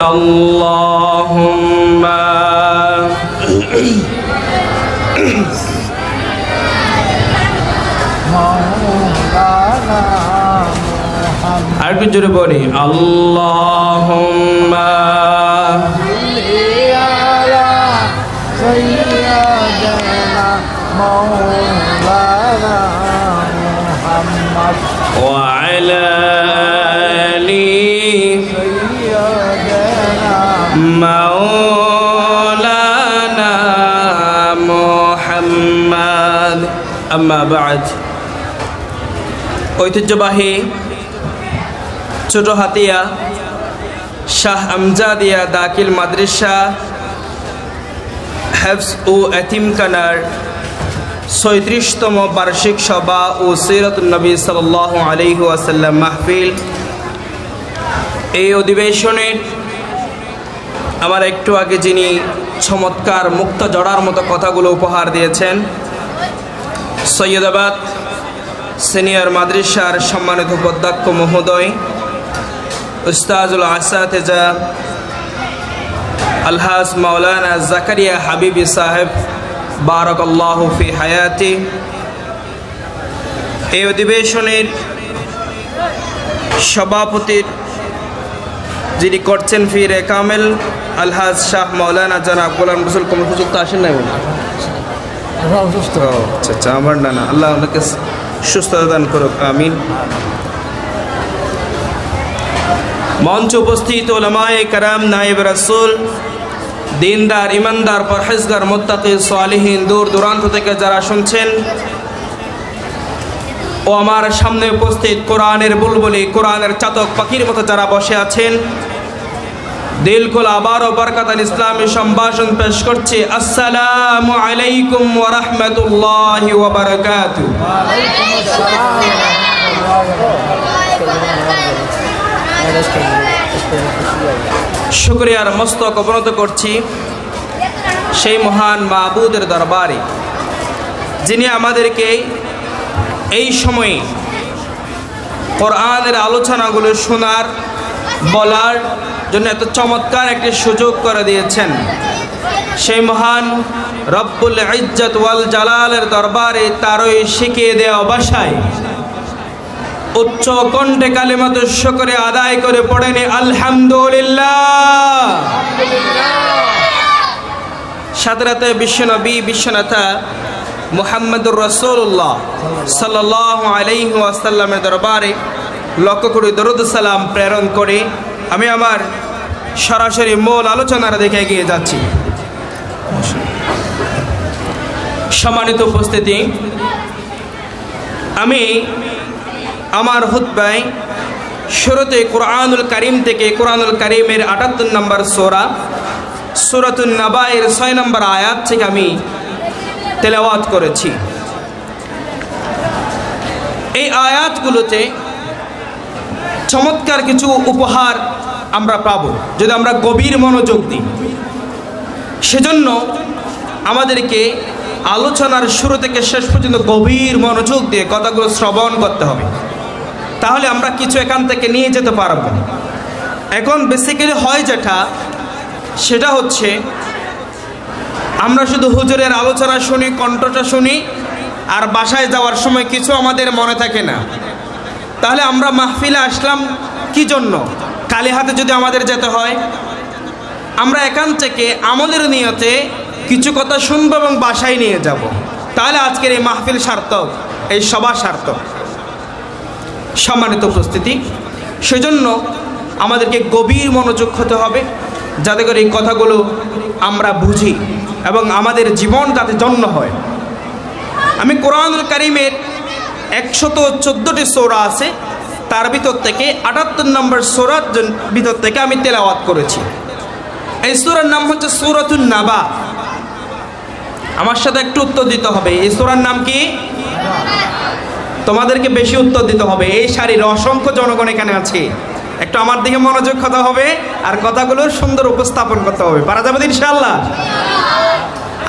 Allahumma আর একটু জোরে বলি আল্লাহুম্মা ওয়া আলা আলি মাওলানা মুহাম্মদ আম্মা বা'দ। ঐতিহ্যবাহী ছোট হাতিয়া শাহ আমজাদিয়া দাখিল মাদ্রাসা হেফজ ও এতিমখানার ৩৬তম বার্ষিক সভা ও সিরাতুন নবী সাল্লাল্লাহু আলাইহি ওয়াসাল্লাম মাহফিল, এই অধিবেশনের আমার একটু আগে যিনি চমৎকার মুক্ত জড়ার মতো কথাগুলো উপহার দিয়েছেন, সৈয়দাবাদ সিনিয়র মাদ্রাসার সম্মানিত উপাধ্যক্ষ মহোদয় উস্তাজুল আসাতিজা আলহাজ মাওলানা জাকারিয়া হাবিবি সাহেব বারাকাল্লাহু ফি হায়াতি, এই অধিবেশনের সভাপতির যিনি করছেন ফিরে কামেল আলহাজ শাহ মাওলানা জনাব গোলাম রসুল কমল হুজুর তো আসেন নাই বলে আচ্ছা আমার না আল্লাহ ওনাকে সুস্থতা দান করুক, আমিন। মঞ্চ উপস্থিত উলামায়ে কেরাম, নায়েব রাসূল, দিনদার, ইমানদার, পরহেজগার, মুত্তাকি, সালিহিন, দূর দূরান্ত থেকে যারা শুনছেন ও আমার সামনে উপস্থিত কোরআনের বুলবুলি, কোরআনের চাতক পাখির মতো যারা বসে আছেন, দিল খোলা আবার ও বরকতান ইসলামী সম্ভাষণ পেশ করছে। আসসালামু আলাইকুম ওয়া রাহমাতুল্লাহি ওয়া বারাকাতুহু। শুকরিয়ার মস্তক অবনত করছি সেই মহান মাবুদের দরবারে, যিনি আমাদেরকে এই সময়ে কোরআনের আলোচনাগুলো শোনার, বলার জন্য এত চমৎকার একটি সুযোগ করে দিয়েছেন। সেই মহান রব্বুল ইজ্জত ওয়াল জালালের দরবারে তারই শিখিয়ে দেওয়া ভাষায় উচ্চ কণ্ঠে কালিমাতু শুকরে আদায় করে পড়েনি আলহামদুলিল্লাহ। সাথে সাথে বিশ্বনবী বিশ্বনেতা মুহাম্মদুর রাসূলুল্লাহ সাল্লাল্লাহু আলাইহি ওয়াসাল্লামের দরবারে লক্ষ কোটি দরুদ সালাম প্রেরণ করে আমি আমার সরাসরি মূল আলোচনার দিকে এগিয়ে যাচ্ছি। সম্মানিত উপস্থিতি, আমি আমার খুতবায় শুরুতে কুরআনুল কারীম থেকে কুরআনুল কারীমের ৭৮ নম্বর সূরা সূরাতুন নাবায়ের ৬ নম্বর আয়াত থেকে আমি তেলাওয়াত করেছি। এই আয়াতগুলোতে চমৎকার কিছু উপহার আমরা পাব যদি আমরা গভীর মনোযোগ দিই। সেজন্য আমাদেরকে আলোচনার শুরু থেকে শেষ পর্যন্ত গভীর মনোযোগ দিয়ে কথাগুলো শ্রবণ করতে হবে, তাহলে আমরা কিছু এখান থেকে নিয়ে যেতে পারব। এখন বেসিক্যালি হয় যেটা, সেটা হচ্ছে আমরা শুধু হুজুরের আলোচনা শুনি, কণ্ঠটা শুনি, আর বাসায় যাওয়ার সময় কিছু আমাদের মনে থাকে না। তাহলে আমরা মাহফিলে আসলাম কি জন্য? কালি হাতে যদি আমাদের যেতে হয়, আমরা এখান থেকে আমলের নিয়তে কিছু কথা শুনবো এবং বাসায় নিয়ে যাব, তাহলে আজকের এই মাহফিল সার্থক, এই সভা সার্থক। সম্মানিত উপস্থিতি, সেজন্য আমাদেরকে গভীর মনোযোগ হতে হবে, যাতে করে এই কথাগুলো আমরা বুঝি এবং আমাদের জীবন যাতে জন্য হয়। আমি কোরআনুল কারীমের ১১৪টি সূরা আছে, তার ভিতর থেকে ৭৮ নম্বর সূরার ভিতর থেকে আমি তেলাওয়াত করেছি। এই সূরার নাম হচ্ছে সূরাতুন নাবা। আমার সাথে একটু উত্তর দিতে হবে, এই সূরার নাম কি? তোমাদেরকে বেশি উত্তর দিতে হবে। এই সারির অসংখ্য জনগণ এখানে আছে, একটু আমার দিকে মনোযোগ হতে হবে আর কথাগুলো সুন্দর উপস্থাপন করতে হবে। পারা যাবে ইনশাআল্লাহ?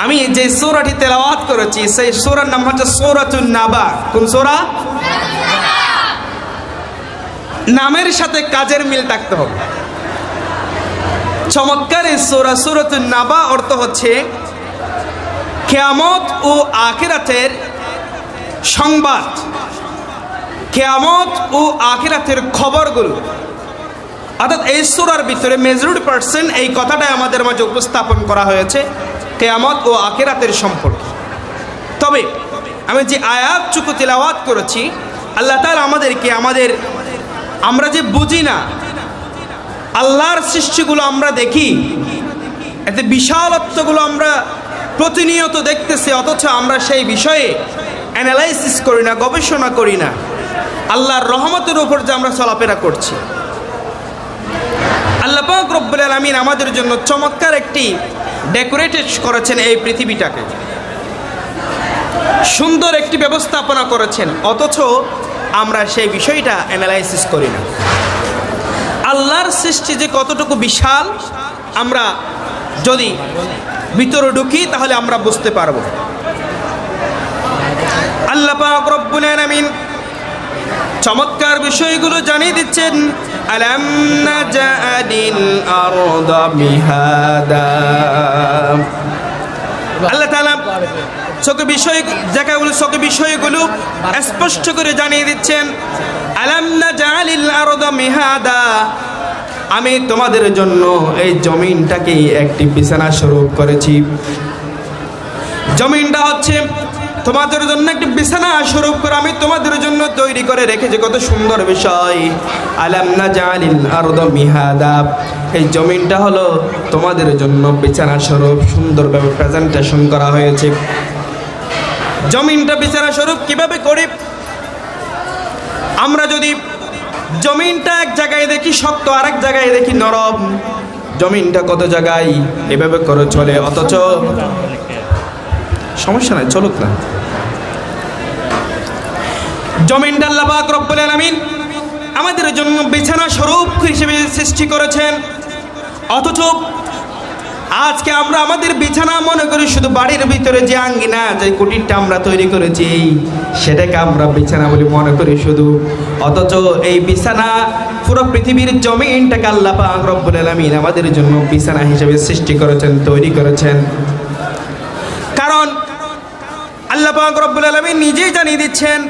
আমি যে সূরাটি তেলাওয়াত করেছি সেই সূরার নাম হচ্ছে সূরাতুন নাবা। কোন সূরা? নামের সাথে কাজের মিল থাকতে হবে। চমৎকার এই সূরা সূরাতুন নাবা অর্থ হচ্ছে কিয়ামত ও আখিরাতের সংবাদ, কিয়ামত ও আখিরাতের খবরগুলো। অর্থাৎ এই সূরার ভিতরে মেজরিটি পার্সেন্ট এই কথাটাই আমাদের মাঝে উপস্থাপন করা হয়েছে কিয়ামত ও আখিরাতের সম্পর্কে। তবে আমি যে আয়াতটুকু তেলাওয়াত করেছি, আল্লাহ তাআলা আমাদেরকে আমরা যে বুঝি না, আল্লাহর সৃষ্টিগুলো আমরা দেখি, এতে বিশালত্বগুলো আমরা প্রতিনিয়ত দেখতেছি, অথচ আমরা সেই বিষয়ে অ্যানালাইসিস করি না, গবেষণা করি না। আল্লাহর রহমতের উপর যে আমরা চলাফেরা করছি। আল্লাহ পাক রব্বুল আলামিন আমাদের জন্য চমৎকার একটি ডেকোরেটেড করেছেন এই পৃথিবীটাকে, সুন্দর একটি ব্যবস্থাপনা করেছেন, অথচ আমরা সেই বিষয়টা অ্যানালাইসিস করি না। আল্লাহর সৃষ্টি যে কতটুকু বিশাল, আমরা যদি ভিতরে ঢুকি তাহলে আমরা বুঝতে পারবো। আল্লাহ পাক রব্বুল আলামিন চমৎকার বিষয়গুলো জানিয়ে দিচ্ছেন। আলাম নাজআলিল আরদা মিহাদা। আল্লাহ তাআলা বিষয়গুলো স্পষ্ট করে জানিয়ে দিচ্ছেন। আলাম নাজআলিল আরদা মিহাদা, আমি তোমাদের জন্য এই জমিনটাকে একটি বিছানা স্বরূপ করেছি। জমিনটা হচ্ছে তোমাদের জন্য একটি বিছানা স্বরূপ করে আমি তোমাদের জন্য তৈরি করে রেখেছি। কত সুন্দর বিষয়। আলাম নাজআলিল আরদা মিহাদা, এই জমিনটা হলো তোমাদের জন্য বিছানা স্বরূপ, সুন্দরভাবে প্রেজেন্টেশন করা হয়েছে। জমিনটা বিছানা স্বরূপ কিভাবে করে? আমরা যদি জমিনটা এক জায়গায় দেখি শক্ত, আরেক জায়গায় দেখি নরম। জমিনটা কত জায়গায় এভাবে করে চলে, অথচ সমস্যা নাই, চলুক না। জমিনটা আল্লাহ পাক রব্বুল আলামিন আমাদের জন্য বিছানা স্বরূপ হিসেবে সৃষ্টি করেছেন, অথচ আজকে আমরা আমাদের বিছানা মনে করি শুধু বাড়ির ভিতরে যে আঙ্গিনা, যে কুটিরটা আমরা তৈরি করেছি সেটাকে আমরা বিছানা বলে মনে করি শুধু, অথচ এই বিছানা পুরো পৃথিবীর জমিনটাকে আল্লাহ পাক রব্বুল আলামিন আমাদের জন্য বিছানা হিসেবে সৃষ্টি করেছেন, তৈরি করেছেন। কারণ আল্লাহ পাক রব্বুল আলামিন নিজেই জানিয়ে দিচ্ছেন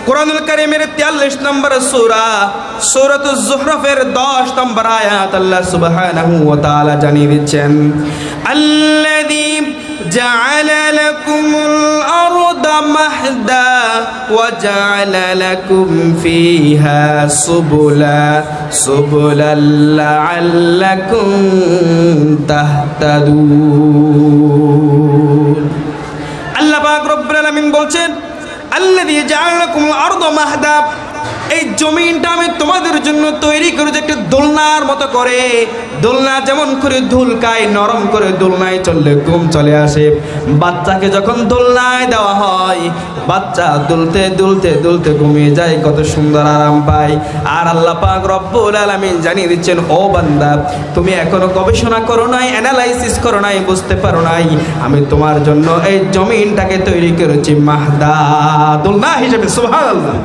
কোরআনুল কারীমের 43 নম্বর সূরা সূরাতুজ যুখরুফের 10 নম্বর আয়াত আল্লাহ সুবহানাহু ওয়া তাআলা জানিয়ে দিচ্ছেন, আল্লাযী জাআলা লাকুমুল আরদা মাহদা ওয়া জাআলা লাকুম ফীহা সুবুলান লাআল্লাকুম তাহতাদুন। আল্লাহ পাক রব্বুল আলামিন বলছেন, আল্লাযী জাআলা লাকুমুল আরদা মাহদা, এই জমিনটা আমি তোমাদের জন্য তৈরি করেছি একটা দোলনার মতো করে। দোলনা যেমন করে ধুলকায়, নরম করে দোলনায় চললে ঘুম চলে আসে। বাচ্চাকে যখন দোলনায় দেওয়া হয়, বাচ্চা দুলতে দুলতে দুলতে ঘুমিয়ে যায়, কত সুন্দর আরাম পায়। আর আল্লাহ পাক রব্বুল আলামিন জানিয়ে দিচ্ছেন, ও বান্দা, তুমি এখনো গবেষণা করো নাই, অ্যানালাইসিস করো নাই, বুঝতে পারো নাই, আমি তোমার জন্য এই জমিনটাকে তৈরি করেছি মাহদা, দোলনা হিসেবে। সুবহানাল্লাহ।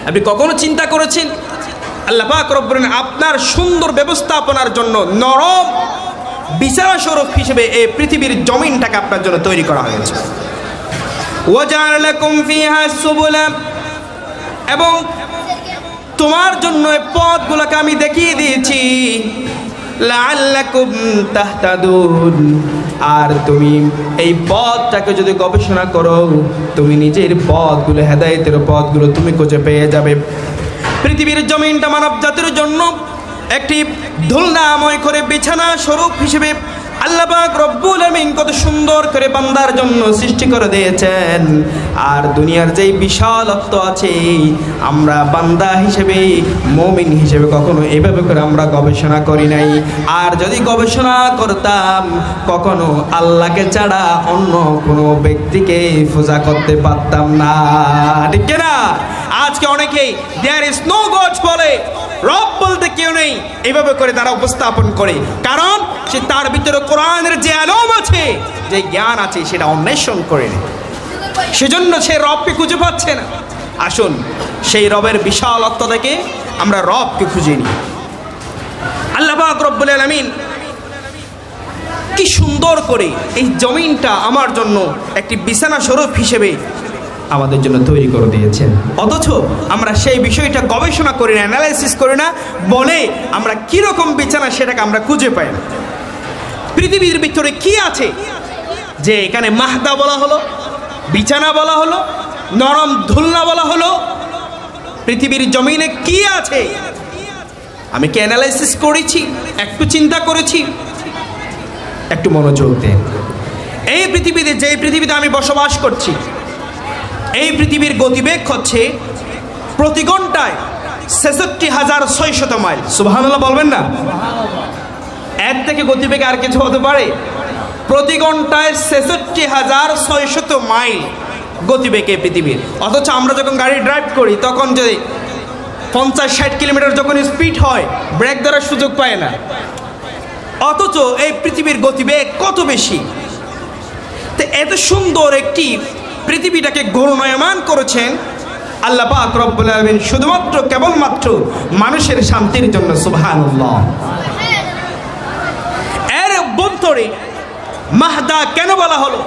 আপনি কখনো চিন্তা করেছেন আল্লাহ পাক রব্বুল আলামিন আপনার সুন্দর ব্যবস্থাপনার জন্য নরম বিছানা স্বরূপ হিসেবে এই পৃথিবীর জমিনটাকে আপনার জন্য তৈরি করা হয়েছে। ওয়া জাআলা লাকুম ফীহা সুবুলা, এবং তোমার জন্য এই পথগুলোকে আমি দেখিয়ে দিয়েছি, লাআল্লাকুম তাহতাদুন, আর তুমি এই পথটাকে যদি গবেষণা করো, তুমি নিজের পথগুলো, হেদায়েতের পথগুলো তুমি খুঁজে পেয়ে যাবে। পৃথিবীর জমিনটা মানব জাতির জন্য একটি দোলনাময় করে বিছানা স্বরূপ হিসেবে আল্লাহ পাক রব্বুল আলামিন কত সুন্দর করে বান্দার জন্য সৃষ্টি করে দিয়েছেন। আর দুনিয়ার যেই বিশালত্ব আছে, আমরা বান্দা হিসেবে, মুমিন হিসেবে কখনো এভাবে করে আমরা গবেষণা করি নাই। আর যদি গবেষণা করতাম, কখনো আল্লাহকে ছাড়া অন্য কোনো ব্যক্তিকে পূজা করতে পারতাম না, ঠিক না? আজকে অনেকেই দেয়ার ইজ নো গড বলে, রব বলতে কেউ নেই, এইভাবে করে তারা উপস্থাপন করে। কারণ সে তার ভিতরে কোরআনের যে আলম আছে, যে জ্ঞান আছে, সেটা অন্বেষণ করে নেয়, সেজন্য সে রবকে খুঁজে পাচ্ছে না। আসুন সেই রবের বিশালত্ব থেকে আমরা রবকে খুঁজে নিই। আল্লাহ পাক রব্বুল আলামিন কি সুন্দর করে এই জমিনটা আমার জন্য একটি বিছানা স্বরূপ হিসেবে আমাদের জন্য তৈরি করে দিয়েছেন, অথচ আমরা সেই বিষয়টা গবেষণা করি না, অ্যানালাইসিস করি না, বলে আমরা কিরকম বিছানা সেটাকে আমরা খুঁজে পাই না। পৃথিবীর ভিতরে কি আছে যে এখানে মাহদা বলা হলো, বিছানা বলা হলো, নরম ধুলনা বলা হলো? পৃথিবীর জমিনে কি আছে? আমি কি অ্যানালাইসিস করেছি? একটু চিন্তা করেছি? একটু মনোযোগ দেন। এই পৃথিবীতে, যে পৃথিবীতে আমি বসবাস করছি, এই পৃথিবীর গতিবেগ হচ্ছে প্রতি ঘন্টায় ৬৬,৬০০ মাইল। সুবহানাল্লাহ বলবেন না? এর থেকে গতিবেগ আর কিছু হতে পারে? প্রতি ঘন্টায় ৬৬,৬০০ মাইল গতিবেগে পৃথিবীর। অথচ আমরা যখন গাড়ি ড্রাইভ করি তখন যদি ৫০-৬০ কিলোমিটার যখন স্পিড হয়, ব্রেক ধরার সুযোগ পায় না। অথচ এই পৃথিবীর গতিবেগ কত বেশি! তো এত সুন্দর একটি পৃথিবীটাকে ঘূর্ণায়মান করেছেন আল্লাহ পাক রব্বুল আলামিন শুধুমাত্র কেবলমাত্র মানুষের শান্তির জন্য। সুবহানাল্লাহ। এর অভ্যন্তরে মাহদা কেন বলা হলো?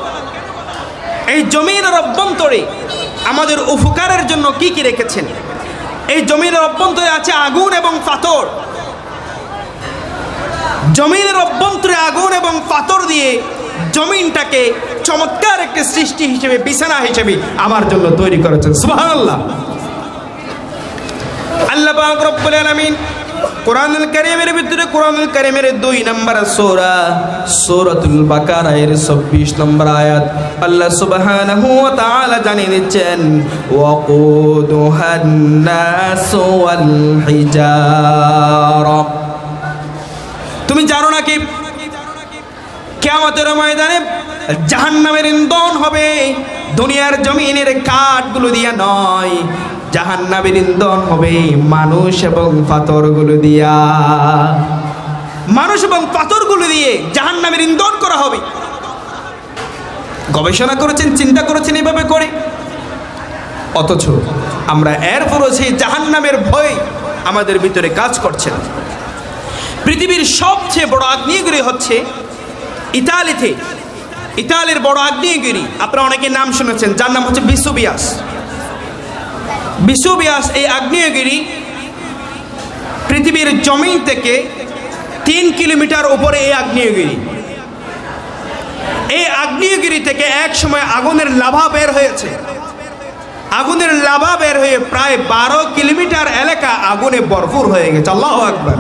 এই জমিনের অভ্যন্তরে আমাদের উপকারের জন্য কি কি রেখেছেন? এই জমিনের অভ্যন্তরে আছে আগুন এবং পাথর। জমিনের অভ্যন্তরে আগুন এবং পাথর দিয়ে জমিনটাকে চমৎকার একটি সৃষ্টি হিসেবে, বিছানা হিসেবে আমার জন্য তৈরি করেছেন। সুবহানাল্লাহ। আল্লাহ পাক রব্বুল আলামিন কোরআনুল কারীমের ভিতরে, কোরআনুল কারীমের ২ নম্বর সূরা সূরাতুল বাকারা এর ২৬ নম্বর আয়াত আল্লাহ সুবহানাহু ওয়া তাআলা জানিয়ে দিচ্ছেন, ওয়াকুদুহান নাস ওয়াল হিজারা। তুমি জানো নাকি কিয়ামতের ময়দানে জাহান্নামের ইন্ধন হবে দুনিয়ার জমিনের কাঠগুলো দিয়া নয়, জাহান্নামের ইন্ধন হবে মানুষ এবং পাথরগুলো দিয়া। মানুষ এবং পাথরগুলো দিয়ে জাহান্নামের ইন্ধন করা হবে। গবেষণা করেছেন, চিন্তা করেছেন এভাবে করে? অথচ আমরা এরপরও সেই জাহান্নামের ভয় আমাদের ভিতরে কাজ করছে না। পৃথিবীর সবচেয়ে বড় আগ্নেয়গিরি হচ্ছে ইতালিতে। ইতালির বড় আগ্নেয়গিরি আপনারা অনেকে নাম শুনেছেন, যার নাম হচ্ছে ভেসুভিয়াস। ভেসুভিয়াস এই আগ্নেয়গিরি পৃথিবীর জমিন থেকে ৩ কিলোমিটার উপরে এই আগ্নেয়গিরি। এই আগ্নেয়গিরি থেকে এক সময় আগুনের লাভা বের হয়েছে। আগুনের লাভা বের হয়ে প্রায় ১২ কিলোমিটার এলাকা আগুনে ভরপুর হয়ে গেছে। আল্লাহু আকবার।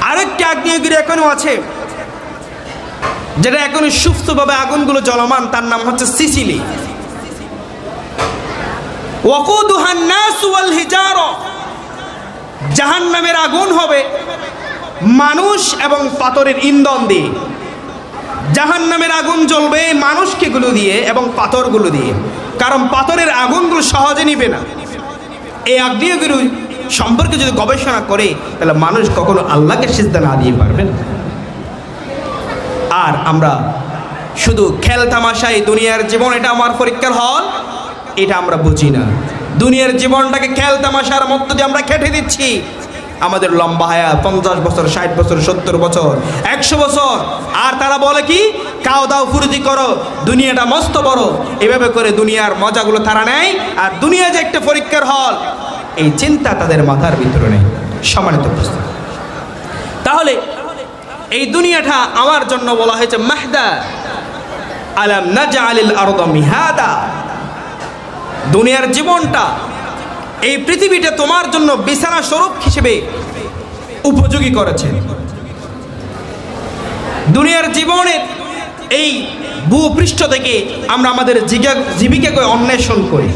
আরেকটি আগ্নেয়গিরি এখনো আছে, যেটা এখনো সুপ্তভাবে আগুনগুলো জ্বলমান, তার নাম হচ্ছে সিসিলি। ওয়াকুদুহান নাস ওয়াল হিজারা। জাহান্নামের আগুন হবে মানুষ এবং পাথরের ইন্ধন দিয়ে। জাহান্নামের আগুন জ্বলবে মানুষকেগুলো দিয়ে এবং পাথরগুলো দিয়ে, কারণ পাথরের আগুনগুলো সহজে নিবে না। এই আগ্নেয়গিরি সম্পর্কে যদি গবেষণা করে তাহলে মানুষ কখনো আল্লাহকে সিজদা না দিয়ে পারবে না। আর আমরা শুধু খেল তামাশায় দুনিয়ার জীবন এটা আমার পরীক্ষার হল, এটা আমরা বুঝি না। দুনিয়ার জীবনটাকে খেল তামাশার মধ্য দিয়ে আমরা কেটে দিচ্ছি। আমাদের লম্বা হায়াত ৫০ বছর, ৬০ বছর, ৭০ বছর, ১০০ বছর। আর তারা বলে কি, খাও দাও ফুর্তি করো, দুনিয়াটা মস্ত বড়। এভাবে করে দুনিয়ার মজাগুলো তারা নেয়। আর দুনিয়া যে একটা পরীক্ষার হল, এই চিন্তা তাদের মাথার ভিতরে নেই। সম্মানিত উপস্থিতি, তাহলে এই দুনিয়াটা আমার জন্য বলা হয়েছে মাহদা। আলাম নাজআলিল আরদা মিহাদা। দুনিয়ার জীবনটা, এই পৃথিবীটা তোমার জন্য বিছানা স্বরূপ হিসেবে উপযোগী করেছে। দুনিয়ার জীবনের এই ভূপৃষ্ঠ থেকে আমরা আমাদের জীবিকাকে অন্বেষণ করি।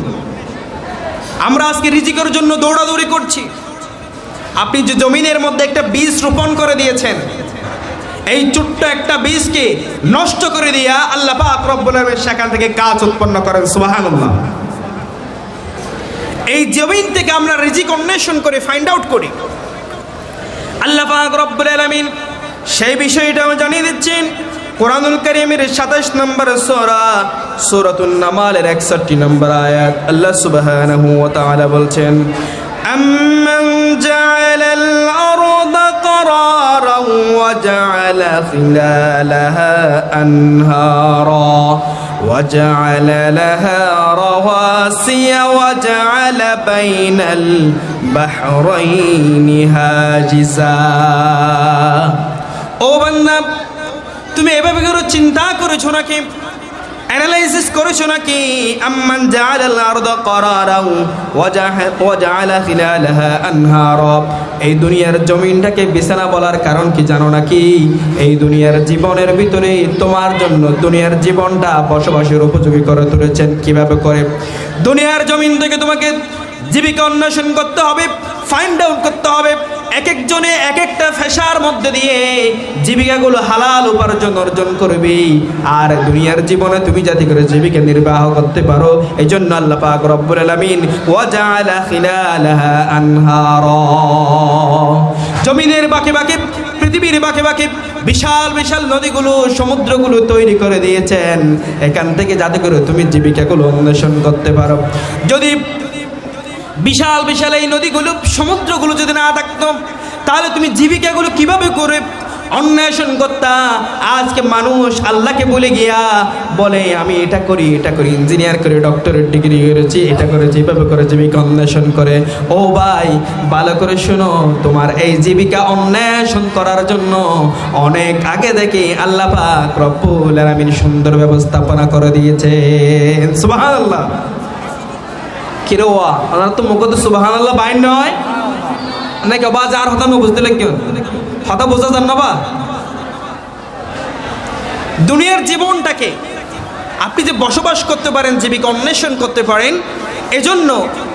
আমরা আজকে রিজিকের জন্য দৌড়াদৌড়ি করছি। আপনি যে জমিনের মধ্যে একটা বীজ রোপণ করে দিয়েছেন, এই ছোট্ট একটা বীজকে নষ্ট করে দিয়া আল্লাহ পাক রব্বুল আলামিন সেখান থেকে গাছ উৎপন্ন করেন। সুবহানাল্লাহ। এই জমিন থেকে আমরা রিজিক অন্বেষণ করে ফাইন্ড আউট করি। আল্লাহ পাক রব্বুল আলামিন সেই বিষয়টা জানিয়ে দিচ্ছেন কোরআনুল কারীমের ২৭ নম্বর সূরা সূরাতুন নামালের ৬১ নম্বর আয়াত। আল্লাহ সুবহানাহু ওয়া তাআলা বলছেন, أمن جعل الأرض قرارا وجعل خلالها أنهارا وجعل لها رواسي وجعل بين البحرين حاجزا ও বান্দা তুমি এভাবে করে চিন্তা করেছো নাকি অ্যানালাইসিস করেছো নাকি আম্মান জাআলাল আরদা করারাও ওয়া জাআলা খিলালাহা আনহারা এই দুনিয়ার জমিনটাকে বিছানা বলার কারণ কি জানো নাকি এই দুনিয়ার জীবনের ভিতরে তোমার জন্য দুনিয়ার জীবনটা বসবাসের উপযোগী করে তুলেছেন কিভাবে করে দুনিয়ার জমিন থেকে তোমাকে জীবিকা অন্বেষণ করতে হবে ফাইন্ড আউট করতে হবে এক একজনে এক একটা পেশার মধ্যে দিয়ে জীবিকাগুলো হালাল উপার্জন অর্জন করবে আর দুনিয়ার জীবনে তুমি যাতে করে জীবিকা নির্বাহ করতে পারো এই জন্য আল্লাহ পাক রব্বুল আলামিন ওয়া জাআলা খিলালাহা আনহারা জমিনের বাঁকে বাঁকে পৃথিবীর বাঁকে বাঁকে বিশাল বিশাল নদীগুলো সমুদ্রগুলো তৈরি করে দিয়েছেন এখান থেকে যাতে করে তুমি জীবিকাগুলো অন্বেষণ করতে পারো যদি বিশাল বিশাল এই নদীগুলো সমুদ্রগুলো যদি না থাকতো তাহলে তুমি জীবিকাগুলো কিভাবে করে অন্বেষণ করতা আজকে মানুষ আল্লাহকে বলে গিয়া বলে আমি এটা করি ইঞ্জিনিয়ার করি ডক্টরেট ডিগ্রি করেছি এটা করেছি এভাবে করে জীবিকা অন্বেষণ করে ও ভাই ভালো করে শোনো তোমার এই জীবিকা অন্বেষণ করার জন্য অনেক আগে থেকে আল্লাহ পাক রব্বুল আলামিন সুন্দর ব্যবস্থাপনা করে দিয়েছেন সুবহানাল্লাহ কিরোয়া ওনার তো মুখ তো সুবহানাল্লাহ বাইন নয় নাকি বা যার হতা না বুঝতে লাগবে হতা বোঝা যান না বা দুনিয়ার জীবনটাকে আপনি যে বসবাস করতে পারেন জীবিকা অন্বেষণ করতে পারেন এজন্য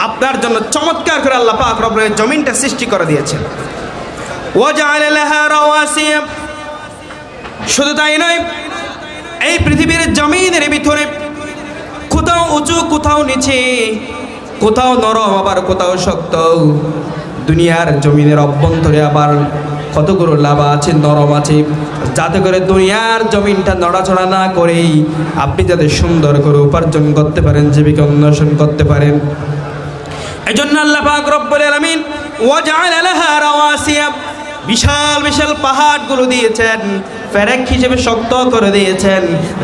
আপনার জন্য চমৎকার করে আল্লাহ পাক রব্বুল জমিনটা সৃষ্টি করে দিয়েছেন ওয়াজআলা লাহা রাওয়াসিয়া শুধু তাই নয় এই পৃথিবীর জমিনের ভিতরে কোথাও উঁচু কোথাও নিচে কোথাও নরম আবার কোথাও শক্ত দুনিয়ার জমিনের অভ্যন্তরে আবার কতগুলো লাভা আছে নরম আছে যাতে করে দুনিয়ার জমিনটা নড়াচড়া না করেই আপনি যাতে সুন্দর করে উপার্জন করতে পারেন জীবিকা অন্বেষণ করতে পারেন এই জন্য আল্লাহ পাক রব্বুল আলামিন ওয়া জাআলা লাহা রাওয়াসিয়া বিশাল বিশাল পাহাড়গুলো দিয়েছেন ফেরেক হিসেবে শক্ত করে দিয়েছেন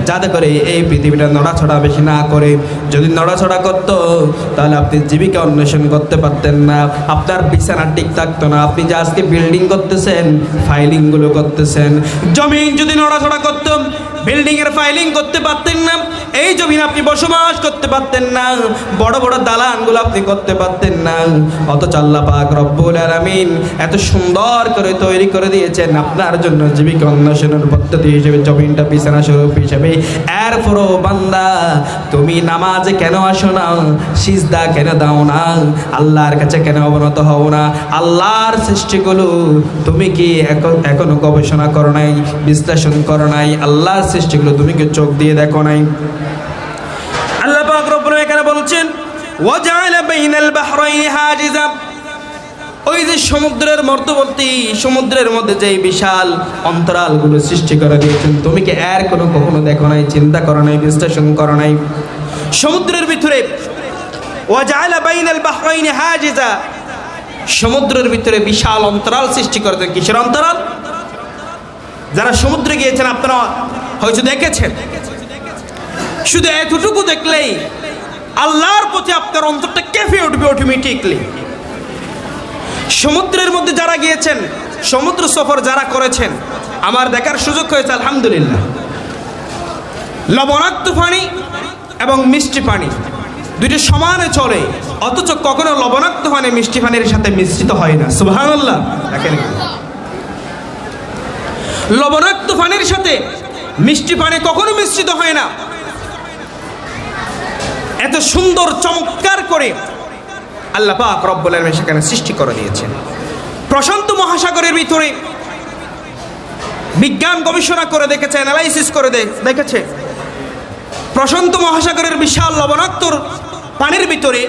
যাতে করে এই পৃথিবীটা নড়াছড়া বেশি না করে যদি নড়াছড়া করতো তাহলে আপনি জীবিকা অন্বেষণ করতে পারতেন না আপনার বিছানা ঠিক থাকতো না আপনি যে আজকে বিল্ডিং করতেছেন ফাইলিংগুলো করতেছেন জমিন যদি নড়াছড়া করতো বিল্ডিংয়ের ফাইলিং করতে পারতেন না এই জমিন আপনি বসবাস করতে পারতেন না বড় বড় দালানগুলো আপনি করতে পারতেন না অথচ আল্লাহ পাক রব্বুল আলামিন এত সুন্দর করে তৈরি করে দিয়েছেন আপনার জন্য জীবিকা অন্বেষণের পদ্ধতি হিসেবে জমিনটা বিছানা স্বরূপ হিসেবে এরপরও বান্দা তুমি নামাজে কেন আসো না সিজদা কেন দাও না আল্লাহর কাছে কেন অবনত হও না আল্লাহর সৃষ্টিগুলো তুমি কি এখনো গবেষণা করো নাই বিশ্লেষণ করো নাই আল্লাহর সৃষ্টিগুলো তুমি কি চোখ দিয়ে দেখো নাই আল্লাহ পাক রব্বুল এখানে বলছেন ওয়াজআলা বাইনাল বাহরাইনি হাজিজা ওই যে সমুদ্রের মধ্যবর্তী সমুদ্রের মধ্যে যে বিশাল অন্তরালগুলো সৃষ্টি করে দিয়েছেন তুমি কি এর কখনো দেখো নাই চিন্তা করো নাই বিশ্লেষণ করো নাই সমুদ্রের ভিতরে ওয়াজআলা বাইনাল বাহরাইনি হাজিজা সমুদ্রের ভিতরে বিশাল অন্তরাল সৃষ্টি করে দেন কিসের অন্তরাল যারা সমুদ্রে গিয়েছেন আপনারা হয়তো দেখেছেন শুধু এতটুকু দেখলেই আল্লাহর প্রতি আপনার অন্তরটা কেঁপে উঠবে অটোমেটিকলি সমুদ্রের মধ্যে যারা গিয়েছেন সমুদ্র সফর যারা করেছেন আমার দেখার সুযোগ হয়েছে আলহামদুলিল্লাহ লবণাক্ত পানি এবং মিষ্টি পানি দুইটা সমানে চলে অথচ কখনো লবণাক্ত পানি মিষ্টি পানির সাথে মিশ্রিত হয় না সুবহানাল্লাহ দেখেন লবণাক্ত পানির সাথে মিষ্টি পানি কখনো মিশ্রিত হয় না এত সুন্দর চমৎকার করে আল্লাহ পাক রব্বুল আলামিন সেখানে সৃষ্টি করে দিয়েছেন প্রশান্ত মহাসাগরের ভিতরে বিজ্ঞান গবেষণা করে দেখেছে অ্যানালাইসিস করে দেখেছে প্রশান্ত মহাসাগরের বিশাল লবণাক্ত পানির ভিতরে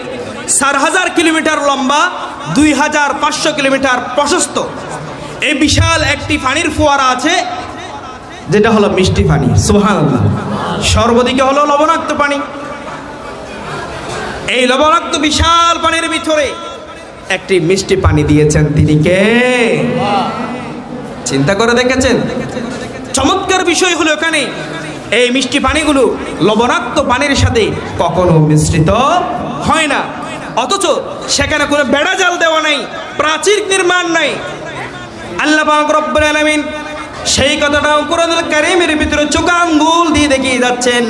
৪,০০০ কিলোমিটার লম্বা ২,৫০০ কিলোমিটার প্রশস্ত এই বিশাল একটি পানির ফোয়ারা আছে যেটা হলো মিষ্টি পানি সুবহানাল্লাহ সর্বদিকে হলো লবণাক্ত পানি এই লবণাক্ত বিশাল পানির ভিতরে একটি মিষ্টি পানি দিয়েছেন, তিনি কে? চিন্তা করে দেখেছেন? চমৎকার বিষয় হলো এখানে এই মিষ্টি পানিগুলো লবণাক্ত পানির সাথে কখনো মিশ্রিত হয় না, অথচ সেখানে কোনো বেড়া জাল দেওয়া নাই, প্রাচীর নির্মাণ নাই। আল্লাহ পাক রব্বুল আলামিন সেই কথাটাও কোরআনুল কারীমের ভিতরে চোখ আঙ্গুল দিয়ে দেখিয়ে যাচ্ছেন।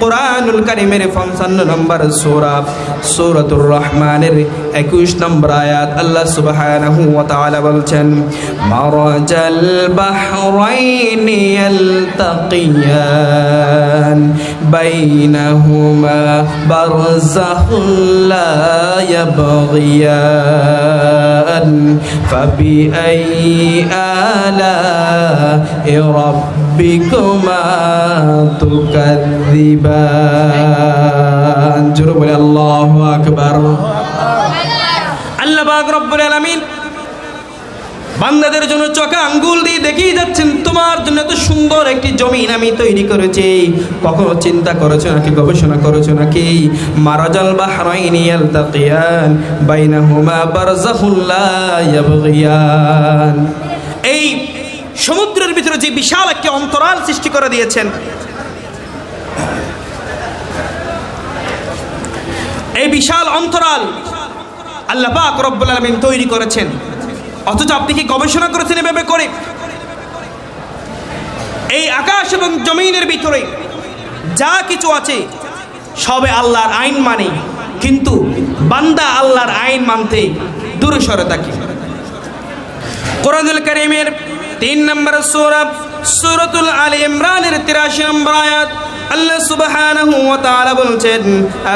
কোরআনুল কারীমের 55 নম্বর সূরা সূরাতুর রহমানের 21 নম্বর আয়াত আল্লাহ সুবহানাহু ওয়া তাআলা বলছেন, মারাজাল বাহরাইনি ইয়ালতাকিয়ান বাইনাহুমা বারযাখুন লা ইয়াবগিয়ান ফাবিআইয়ি আলা ربكما تكذبان জোরে বলে আল্লাহু আকবার। আল্লাহ পাক রব্বুল আলামিন বান্দাদের জন্য চোখে আঙ্গুল দিয়ে দেখিয়ে যাচ্ছেন, তোমার জন্য এত সুন্দর একটি জমিন আমি তৈরি করেছি, কখনো চিন্তা করেছো নাকি, গবেষণা করেছো নাকি? মারাজাল বাহরাইনি ইয়ালতাকিয়ান বাইনাহুমা বারযাখুন লা ইয়াবগিয়ান, এই সমুদ্রের ভিতরে যে বিশাল একটি অন্তরাল সৃষ্টি করে দিয়েছেন, এই বিশাল অন্তরাল আল্লাহ পাক রব্বুল আলামিন তৈরি করেছেন, অথচ আপনি কি গবেষণা করেছেন এভাবে করে? এই আকাশ এবং জমিনের ভিতরে যা কিছু আছে সবে আল্লাহর আইন মানে, কিন্তু বান্দা আল্লাহর আইন মানতে দূরে সরে থাকে। কোরআনুল কারীমের 3 নম্বর সূরা সূরাতুল আলে ইমরানের 83 নম্বর আয়াত আল্লাহ সুবহানাহু ওয়া তাআলা বলছেন,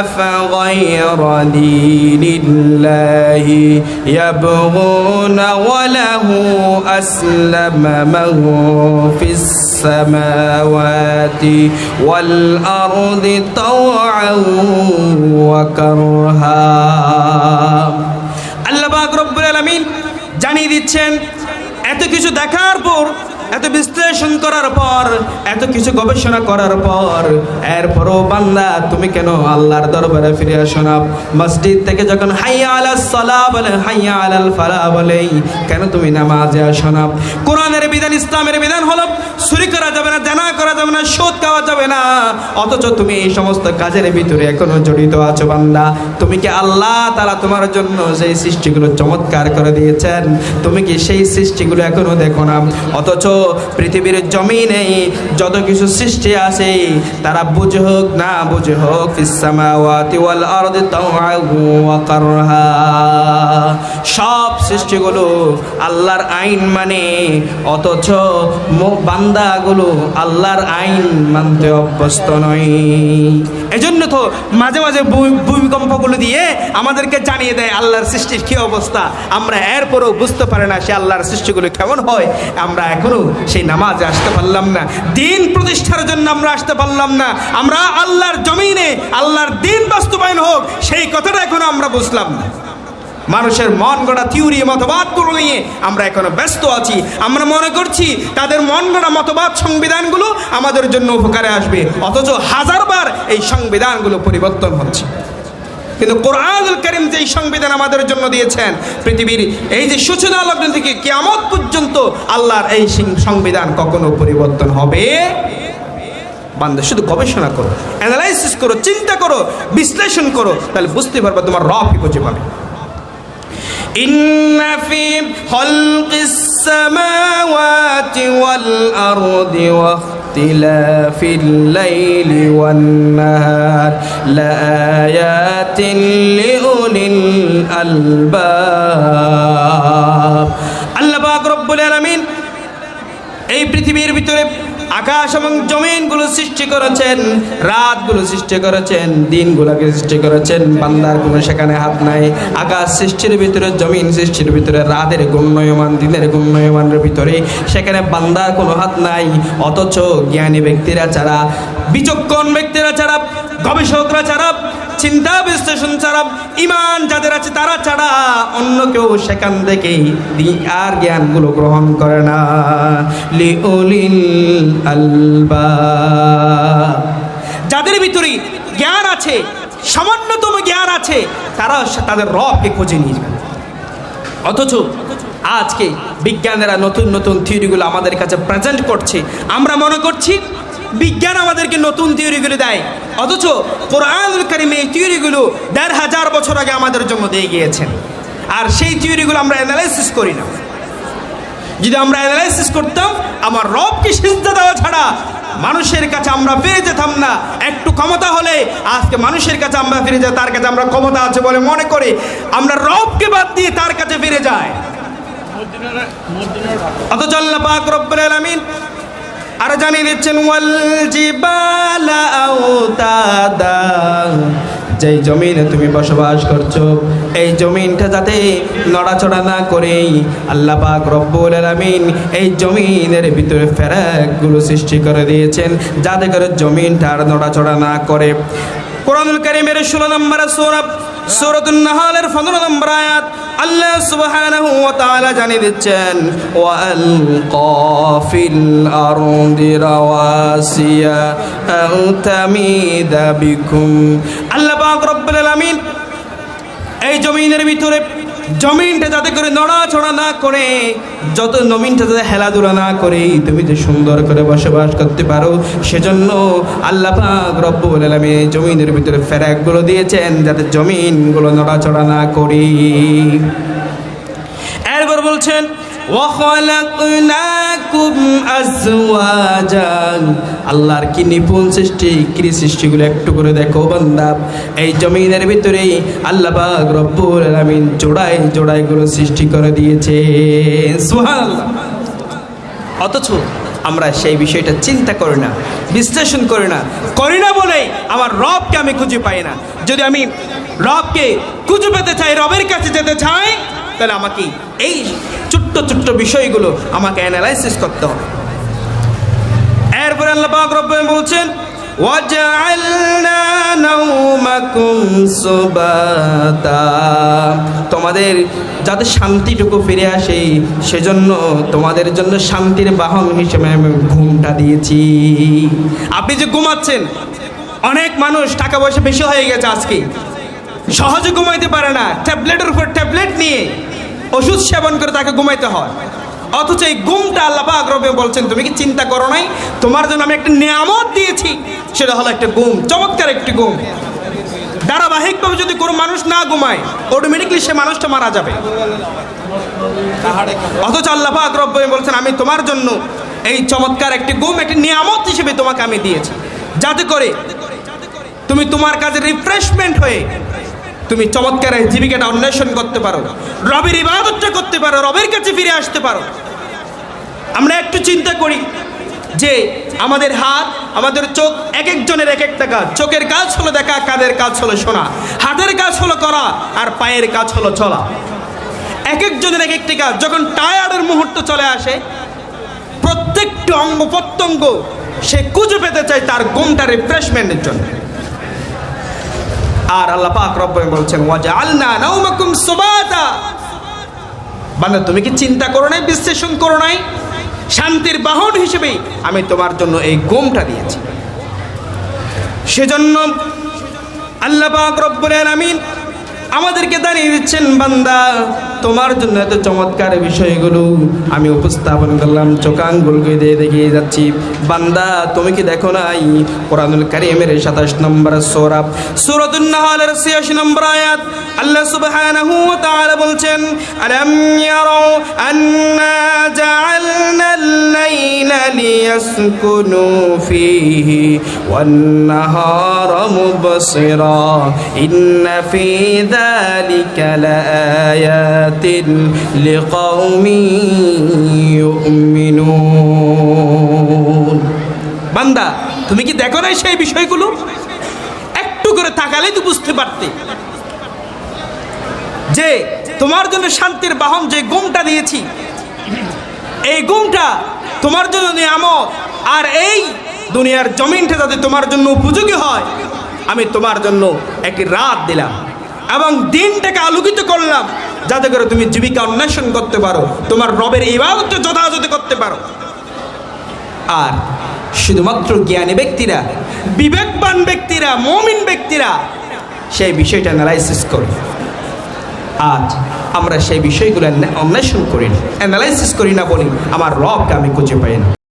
আফা গায়রা দীনিল্লাহি ইয়াবগুনা ওয়া লাহু আসলামা মান ফিস সামাওয়াতি ওয়াল আরদি তাওআন ওয়া কারহা। আল্লাহ পাক রব্বুল আলামিন জানিয়ে দিচ্ছেন, এত কিছু দেখার পর, এত বিশ্লেষণ করার পর, এত কিছু গবেষণা করার পর, এরপরও বান্দা তুমি কেন আল্লাহর দরবারে ফিরে আসো না? মসজিদ থেকে যখন হাইয়া আলাস সালাহ বলে, হাইয়া আলাল ফালাহ বলে, কেন তুমি নামাজে আসো না? কোরআনের বিধান, ইসলামের বিধান হলো চুরি করা যাবে না, জানা করা যাবে না, সুদ খাওয়া যাবে না, অথচ তুমি এই সমস্ত কাজের ভিতরে এখনো জড়িত আছো। বান্দা, তুমি কি আল্লাহ তাআলা তোমার জন্য সেই সৃষ্টিগুলো চমৎকার করে দিয়েছেন, তুমি কি সেই সৃষ্টিগুলো এখনো দেখো না? অথচ পৃথিবীর জমিনে যত কিছু সৃষ্টি আছে, তারা বুঝে হোক না বুঝে হোক, ফিস সামাওয়াতি ওয়াল আরদি তাওআন ওয়া কারহা, সব সৃষ্টিগুলো আল্লাহর আইন মানে, অথচ বান্দাগুলো আল্লাহর আইন মানতে অভ্যস্ত নয়। এজন্য তো মাঝে মাঝে ভূমিকম্পগুলো দিয়ে আমাদেরকে জানিয়ে দেয় আল্লাহর সৃষ্টির কি অবস্থা, আমরা এরপরেও বুঝতে পারি না সে আল্লাহর সৃষ্টিগুলো কেমন হয়। আমরা এখনো সেই নামাজে আসতে পারলাম না, দিন প্রতিষ্ঠার জন্য আমরা আসতে পারলাম না, আমরা আল্লাহর জমিনে আল্লাহর দিন বাস্তবায়ন হোক সেই কথাটা এখনো আমরা বুঝলাম না। মানুষের মন গড়া থিওরি মতবাদগুলো নিয়ে আমরা এখনো ব্যস্ত আছি। আমরা মনে করছি তাদের মন গড়া মতবাদ সংবিধানগুলো আমাদের জন্য উপকারে আসবে, অথচ হাজারবার এই সংবিধানগুলো পরিবর্তন হচ্ছে। কিন্তু কোরআনুল কারীম যে সংবিধান আমাদের জন্য দিয়েছেন, পৃথিবীর এই যে সূচনা লগ্ন থেকে কিয়ামত পর্যন্ত আল্লাহর এই সংবিধান কখনো পরিবর্তন হবে। বান্দা শুধু গবেষণা করো, অ্যানালাইসিস করো, চিন্তা করো, বিশ্লেষণ করো, তাহলে বুঝতে পারবে তোমার রব কি খুঁজে পাবে। ইন্না ফি খালকিস সামাওয়াতি ওয়াল আরদি ওয়া ইখতিলাফিল লাইলি ওয়ান নাহার লাআয়াতিন লিউলিল আলবাব। আল্লাহ পাক রব্বুল আলামিন এই পৃথিবীর ভিতরে আকাশ এবং জমিনগুলো সৃষ্টি করেছেন, রাতগুলো সৃষ্টি করেছেন, দিনগুলোকে সৃষ্টি করেছেন, বান্দার কোনো সেখানে হাত নাই। আকাশ সৃষ্টির ভিতরে, জমিন সৃষ্টির ভিতরে, রাতের ঘূর্ণয়মান, দিনের ঘূর্ণয়মানের ভিতরে সেখানে বান্দার কোনো হাত নাই। অথচ জ্ঞানী ব্যক্তিরা ছাড়া, বিচক্ষণ ব্যক্তিরা ছাড়া, গবেষকরা ছাড়া, চিন্তা বিশ্লেষণ ছাড়া, ইমান যাদের আছে তারা ছাড়া অন্য কেউ সেখান থেকে আর জ্ঞানগুলো গ্রহণ করে না। লিউলিল আলবাব, যাদের ভিতরে জ্ঞান আছে, সামান্যতম জ্ঞান আছে, তারা তাদের রবকে খুঁজে নিয়ে যাবে। অথচ আজকে বিজ্ঞানীরা নতুন নতুন থিওরিগুলো আমাদের কাছে প্রেজেন্ট করছে, আমরা মনে করছি বিজ্ঞান আমাদেরকে নতুন থিওরিগুলো দেয়, অথচ কোরআনুল কারীমে এই থিওরিগুলো ১৫০০ বছর আগে আমাদের জন্য দিয়ে গিয়েছেন। আর সেই থিওরিগুলো আমরা অ্যানালাইসিস করি না। যদি আমরা অ্যানালাইসিস করতাম, আমার রবকে সিজদা দেওয়া ছাড়া মানুষের কাছে আমরা ফিরে যেতাম না। একটু ক্ষমতা হলে আজকে মানুষের কাছে আমরা ফিরে যাই, তার কাছে আমরা ক্ষমতা আছে বলে মনে করে আমরা রবকে বাদ দিয়ে তার কাছে ফিরে যাই। অথচ আল্লাহ পাক রব্বুল আলামিন আর জানিয়ে দিচ্ছেন ওয়াল জিবালা আওতাদা, যেই জমিনে তুমি বসবাস করছো এই জমিনটা যাতে নড়াচড়া না করে আল্লাহ পাক রব্বুল আলামিন এই জমিনের ভিতরে ফেরেকগুলো সৃষ্টি করে দিয়েছেন, যাতে করে জমিনটা আর নড়াচড়া না করে। কোরআনুল কারীমের 16 নম্বর সূরা সূরাতুন নাহলের 15 নম্বর আয়াত আল্লাহ সুবহানাহু ওয়া তাআলা জানিয়ে দিচ্ছেন ওয়া আলকাফিল আরদি রাওয়াসিয়া আন তামিদা বিকুম। আল্লাহ পাক রব্বুল আলামিন এই জমিনের ভিতরে জমিনটা যাতে করে নড়াচড়া না করে, যত জমিনটা যাতে হেলাধুলা না করে তুমি যে সুন্দর করে বসবাস করতে পারো, সেজন্য আল্লাহ পাক রব্বুল আলামিন জমিনের ভিতরে ফেরেকগুলো দিয়েছেন যাতে জমিনগুলো নড়াচড়া না করে। এরপর বলছেন ওয়া খালাকনাকুম আজওয়াজান, আল্লাহর কি নিপুণ সৃষ্টি, কি সৃষ্টিগুলো একটু করে দেখো বান্দা। এই জমিনের ভিতরে আল্লাহ পাক রব্বুল আলামিন জোড়ায় জোড়ায় গুলো সৃষ্টি করে দিয়েছে, সুবহানাল্লাহ। অথচ আমরা সেই বিষয়টা চিন্তা করি না, বিশ্লেষণ করি না বলেই আমার রবকে আমি খুঁজে পাই না। যদি আমি রবকে খুঁজে পেতে চাই, রবের কাছে যেতে চাই, তাহলে আমাকে এই ছোট্ট ছোট্ট বিষয়গুলো আমাকে অ্যানালাইসিস করতে হবে। এরপরে আল্লাহ পাক রব্বুল বলছেন ওয়াজআলনা নাওমাকুম সুবাতা, তোমাদের যাতে শান্তিটুকু ফিরে আসে সেজন্য তোমাদের জন্য শান্তির বাহন হিসেবে আমি ঘুমটা দিয়েছি। আপনি যে ঘুমাচ্ছেন, অনেক মানুষ টাকা পয়সা বেশি হয়ে গেছে, আজকে সহজে ঘুমাইতে পারে না, ট্যাবলেটের উপর ট্যাবলেট নিয়ে ওষুধ সেবন করে তাকে ঘুমাইতে হয়। অথচ এই ঘুমটা আল্লাহ পাক রব্বুল বলছেন তুমি কি চিন্তা করো নাই, তোমার জন্য আমি একটা নিয়ামত দিয়েছি, সেটা হলো একটা ঘুম, চমৎকার একটি ঘুম। ধারাবাহিকভাবে যদি কোনো মানুষ না ঘুমায় অটোমেটিকলি সে মানুষটা মারা যাবে। অথচ আল্লাহ পাক রব্বুল বলছেন আমি তোমার জন্য এই চমৎকার একটি ঘুম একটি নিয়ামত হিসেবে তোমাকে আমি দিয়েছি, যাতে করে তুমি তোমার কাজে রিফ্রেশমেন্ট হয়ে তুমি চমৎকার এই জীবিকাটা অন্বেষণ করতে পারো, রবের ইবাদতটা করতে পারো, রবের কাছে ফিরে আসতে পারো। আমরা একটু চিন্তা করি যে আমাদের হাত, আমাদের চোখ, এক একজনের এক একটা কাজ। চোখের কাজ হলো দেখা, কানের কাজ হলো শোনা, হাতের কাজ হলো করা, আর পায়ের কাজ হলো চলা। এক একজনের এক একটি কাজ। যখন টায়ার্ডের মুহূর্ত চলে আসে, প্রত্যেকটি অঙ্গ প্রত্যঙ্গ সে খুঁজে পেতে চায় তার ঘুমটা রিফ্রেশমেন্টের জন্য। আর আল্লাহ পাক রব্বুল বলছেন ওয়াজআলনা নাওমাকুম সুবাতা, বান্দা তুমি কি চিন্তা করো নাই, বিশ্লেষণ করো নাই, শান্তির বাহন হিসেবে আমি তোমার জন্য এই ঘুমটা দিয়েছি। সেজন্য আল্লাহ পাক রব্বুল আলামিন আমাদেরকে দাঁড়িয়ে দিচ্ছেন বান্দা তোমার জন্য এত চমৎকার বিষয়গুলো আমি উপস্থাপন করলাম, চোখাঙ্গুলকে দিয়ে দেখিয়ে যাচ্ছি। বান্দা তুমি কি দেখো নাই কোরআনুল কারীমের 27 নম্বর সূরা সূরাতুন নাহলের 86 নম্বর আয়াত আল্লাহ সুবহানাহু ওয়া তাআলা বলছেন আলাম ইয়ারাউ আন্না জাআলনাল লাইলা লিয়াসকুনু ফীহি ওয়ান নাহারা মুবসিরা ইন্না ফী যালিকা লাআয়াতিন লিকাওমিন ইউমিনুন। বান্দা তুমি কি দেখো না সেই বিষয়গুলো? একটু করে তাকালেই তো বুঝতে পারতে যে তোমার জন্য শান্তির বাহন যে ঘুমটা দিয়েছি, এই ঘুমটা তোমার জন্য নিয়ামত। আর এই দুনিয়ার জমিনটা যাতে তোমার জন্য উপযোগী হয়, আমি তোমার জন্য একটি রাত দিলাম এবং দিনটাকে আলোকিত করলাম, যাতে করে তুমি জীবিকা অন্বেষণ করতে পারো, তোমার রবের ইবাদত যথাযথ করতে পারো। আর শুধুমাত্র জ্ঞানী ব্যক্তিরা, বিবেকবান ব্যক্তিরা, মুমিন ব্যক্তিরা সেই বিষয়টা অ্যানালাইসিস করে। আজ আমরা সেই বিষয়গুলো অন্বেষণ করি না, অ্যানালাইসিস করি না, বলি আমার রবকে আমি খুঁজে পাই না।